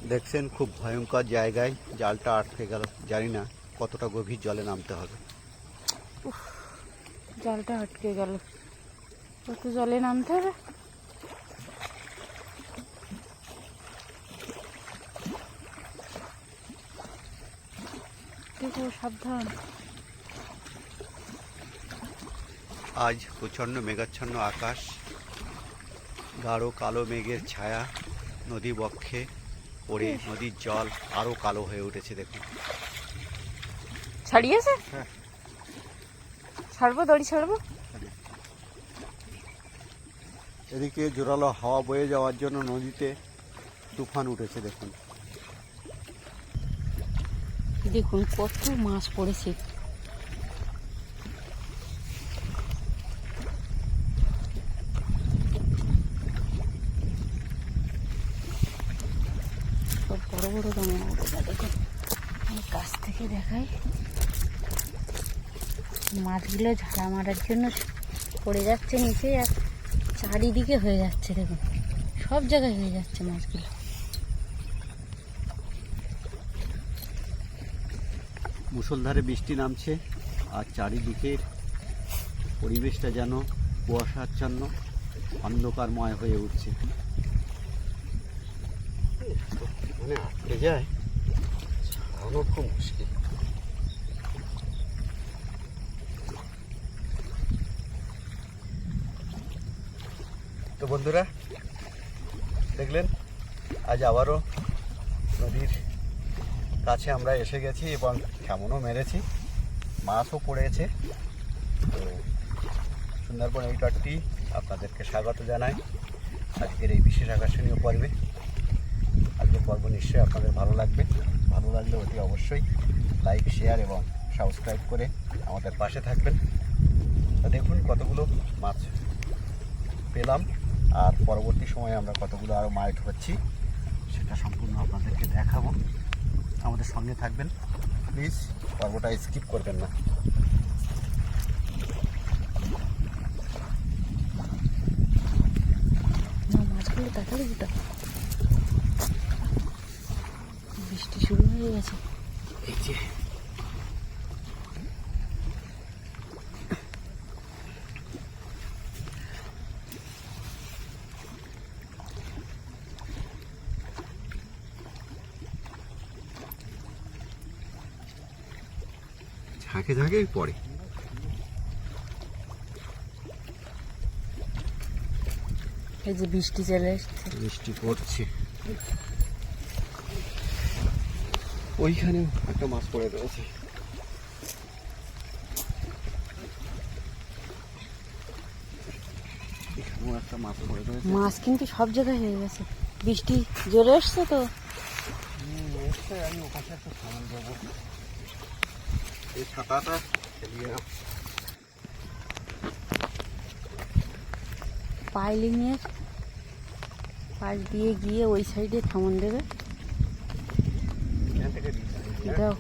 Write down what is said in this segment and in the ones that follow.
দেখছেন খুব ভয়ঙ্কর জায়গায় জালটা আটকে গেল, জানি না কতটা গভীর জলে নামতে হবে। জালটা আটকে গেল, কত জলে নামতে হবে। দেখো সাবধান। আজ প্রচণ্ড মেঘাচ্ছন্ন আকাশ, গাঢ় কালো মেঘের ছায়া নদী বক্ষে পড়ে নদীর জল আরো কালো হয়ে উঠেছে। দেখুন ছাড়িয়েছে। হ্যাঁ, ছাড়বো, দড়ি ছাড়বো। এদিকে জোরালো হাওয়া বয়ে যাওয়ার জন্য নদীতে তুফান উঠেছে। দেখুন দেখুন কত মাছ পড়েছে। সব বড় বড় দামে দেখুন, আমি কাছ থেকে দেখাই। মাছগুলো ঝাড়া মারার জন্য পড়ে যাচ্ছে নিচে, আর চারিদিকে হয়ে যাচ্ছে। দেখুন সব জায়গায় হয়ে যাচ্ছে মাছগুলো। মুষলধারে বৃষ্টি নামছে আর চারিদিকে পরিবেশটা যেন কুয়াশাচ্ছন্ন অন্ধকারময় হয়ে উঠছে। মানে আটকে যায়, ছাড়ানো খুব মুশকিল। তো বন্ধুরা দেখলেন, আজ আবারও নদীর কাছে আমরা এসে গেছি এবং কেমনও মেরেছি, মাছও পড়েছে। তো সুন্দরবন এইটটি আপনাদেরকে স্বাগত জানাই আজকের এই বিশেষ আকর্ষণীয় পর্বে। আজকের পর্ব নিশ্চয়ই আপনাদের ভালো লাগবে। ভালো লাগলে অতি অবশ্যই লাইক, শেয়ার এবং সাবস্ক্রাইব করে আমাদের পাশে থাকবেন। তো দেখুন কতগুলো মাছ পেলাম, আর পরবর্তী সময়ে আমরা কতগুলো আরও মাছ হচ্ছি সেটা সম্পূর্ণ আপনাদেরকে দেখাবো। আমাদের সঙ্গে থাকবেন প্লিজ, পর্বটা স্কিপ করবেন না। মাছগুলো দেখালে যেটা বৃষ্টি শুরু হয়ে গেছে। এই যে ঝাঁকে ঝাঁকে পড়ে। এই যে বৃষ্টি চলে এসছে, বৃষ্টি পড়ছে। ওইখানে একটা মাছ পড়ে রয়েছে। এখানেও একটা মাছ পড়ে রয়েছে। মাছ কিন্তু সব জায়গায় হয়ে গেছে, বৃষ্টি জোরে এসছে তো। আমি ওখানে একটা সামান দেবো, এই ছাতাটা খেলিয়ে নাও। পাইলিংয়ের পাশ দিয়ে গিয়ে ওই সাইডে থামন দেবে। দাও,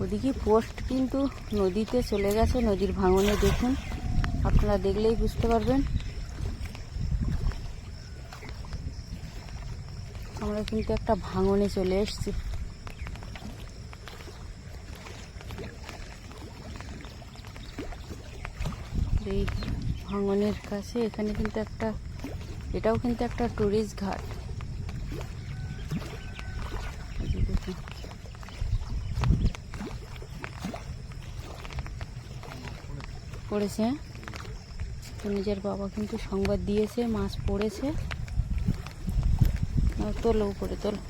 ওদিকে পোস্ট কিন্তু নদীতে চলে গেছে, নদীর ভাঙনে। দেখুন, আপনারা দেখলেই বুঝতে পারবেন। আমরা কিন্তু একটা ভাঙনে চলে এসেছি। এই ভাঙনের কাছে এখানে কিন্তু একটা, এটাও কিন্তু একটা টুরিস্ট ঘাট। দেখুন পড়েছে, তো নিজের বাবা কিন্তু সংবাদ দিয়েছে মাছ পড়েছে। তোলো উপরে, তোলো।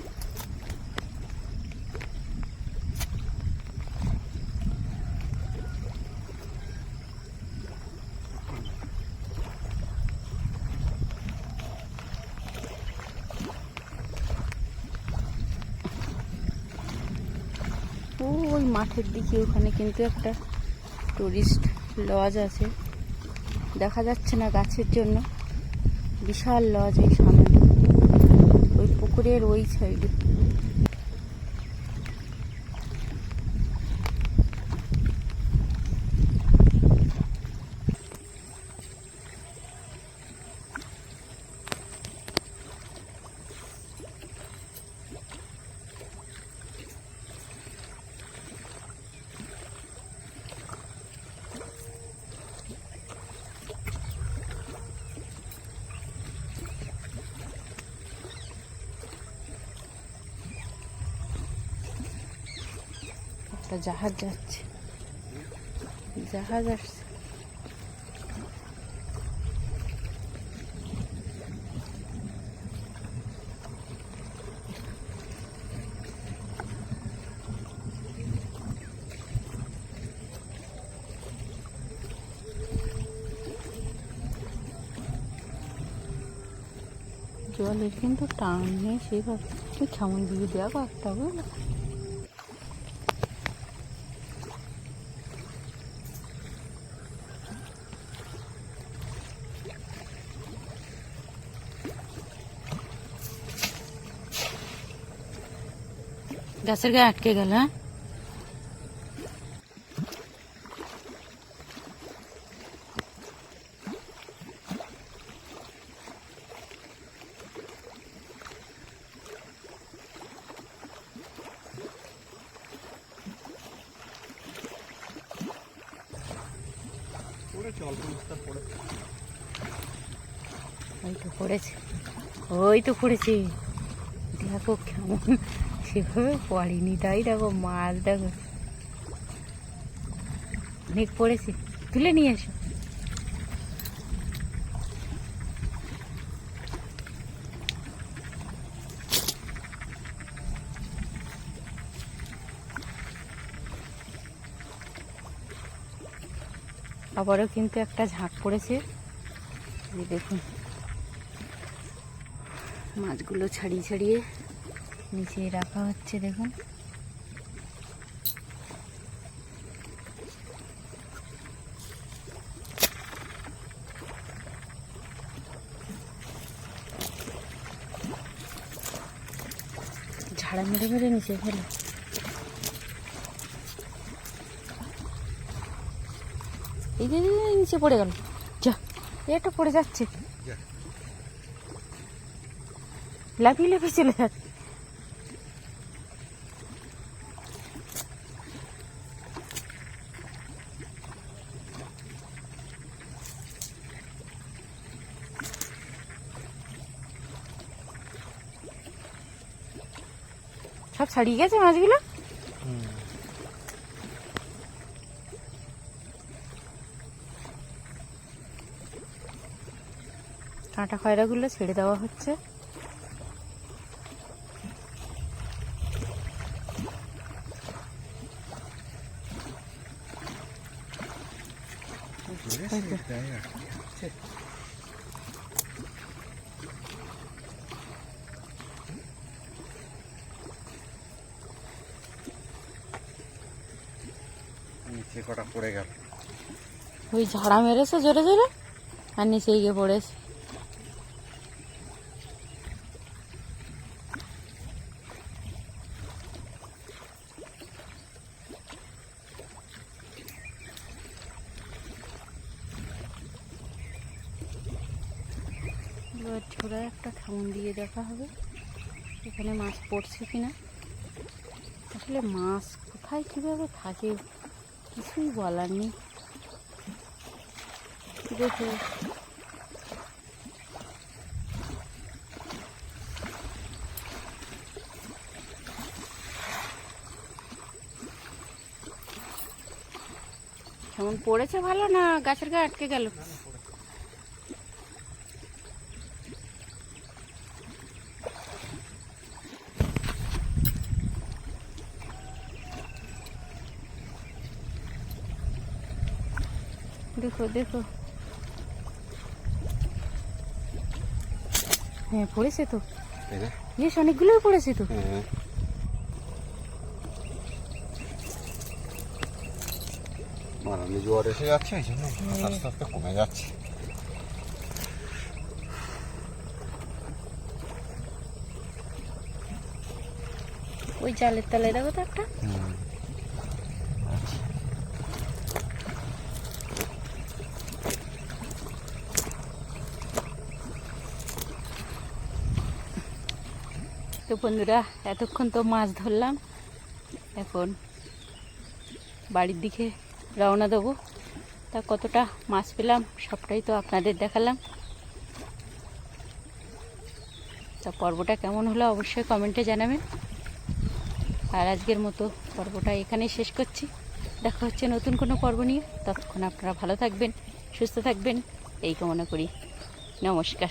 ওই মাঠের দিকে ওখানে কিন্তু একটা টুরিস্ট লজ আছে, দেখা যাচ্ছে না গাছের জন্য। বিশাল লজ এই সামনে, ওই পুকুরের ওই সাইডে। একটা জাহাজ যাচ্ছে, জাহাজ আসছে। জলের কিন্তু টান নেই সেভাবে, তুই কেমন দিয়ে দেখো একটা বুঝলো। গাছের গায়ে আটকে গেল। হ্যাঁ, ওই তো পড়েছে, ওই তো পড়েছে। দেখো কেমন সেভাবে পড়েনি, তাই দেখো মাছ দেখো অনেক পড়েছে, তুলে নিয়ে এসো। আবারও কিন্তু একটা ঝাঁক পড়েছে, এই দেখুন মাছগুলো ছাড়িয়ে ছাড়িয়ে নিচে রাখা হচ্ছে। দেখুন ঝাড়া মেরে মেরে নিচে ফেলে। এই যে নিচে পড়ে গেল, যা এটা পড়ে যাচ্ছে, লাফিয়ে লাফিয়ে চলে যাচ্ছে। সব ছাড়িয়ে গেছে মাছগুলো। কাঁটা খয়রাগুলো ছেড়ে দেওয়া হচ্ছে। নিচে কটা পড়ে গেল, ওই ঝাড়া মেরেছে জোরে জোরে আর নিচে গিয়ে পড়েছে। এবার ঝোড়ায় একটা ঠাউন দিয়ে দেখা হবে এখানে মাছ পড়ছে কিনা। আসলে মাছ কোথায় কীভাবে থাকে কিছুই বলার নেই। দেখো কেমন পড়েছে, ভালো না গাছের গায়ে আটকে গেল। দেখো দেখো, হ্যাঁ পড়েছে তো, বেশ অনেকগুলোই পড়েছে তো। মারানি জোয়ার এসে যাচ্ছে, এই জন্য আস্তে আস্তে কমে যাচ্ছে। ওই জালের তলায় দেখো তো একটা। তো বন্ধুরা এতক্ষণ তো মাছ ধরলাম, এখন বাড়ির দিকে রওনা দেবো। তা কতটা মাছ পেলাম সবটাই তো আপনাদের দেখালাম। তা পর্বটা কেমন হলো অবশ্যই কমেন্টে জানাবেন। আর আজকের মতো পর্বটা এখানেই শেষ করছি। দেখা হচ্ছে নতুন কোনো পর্ব নিয়ে। ততক্ষণ আপনারা ভালো থাকবেন, সুস্থ থাকবেন এই কামনা করি। নমস্কার।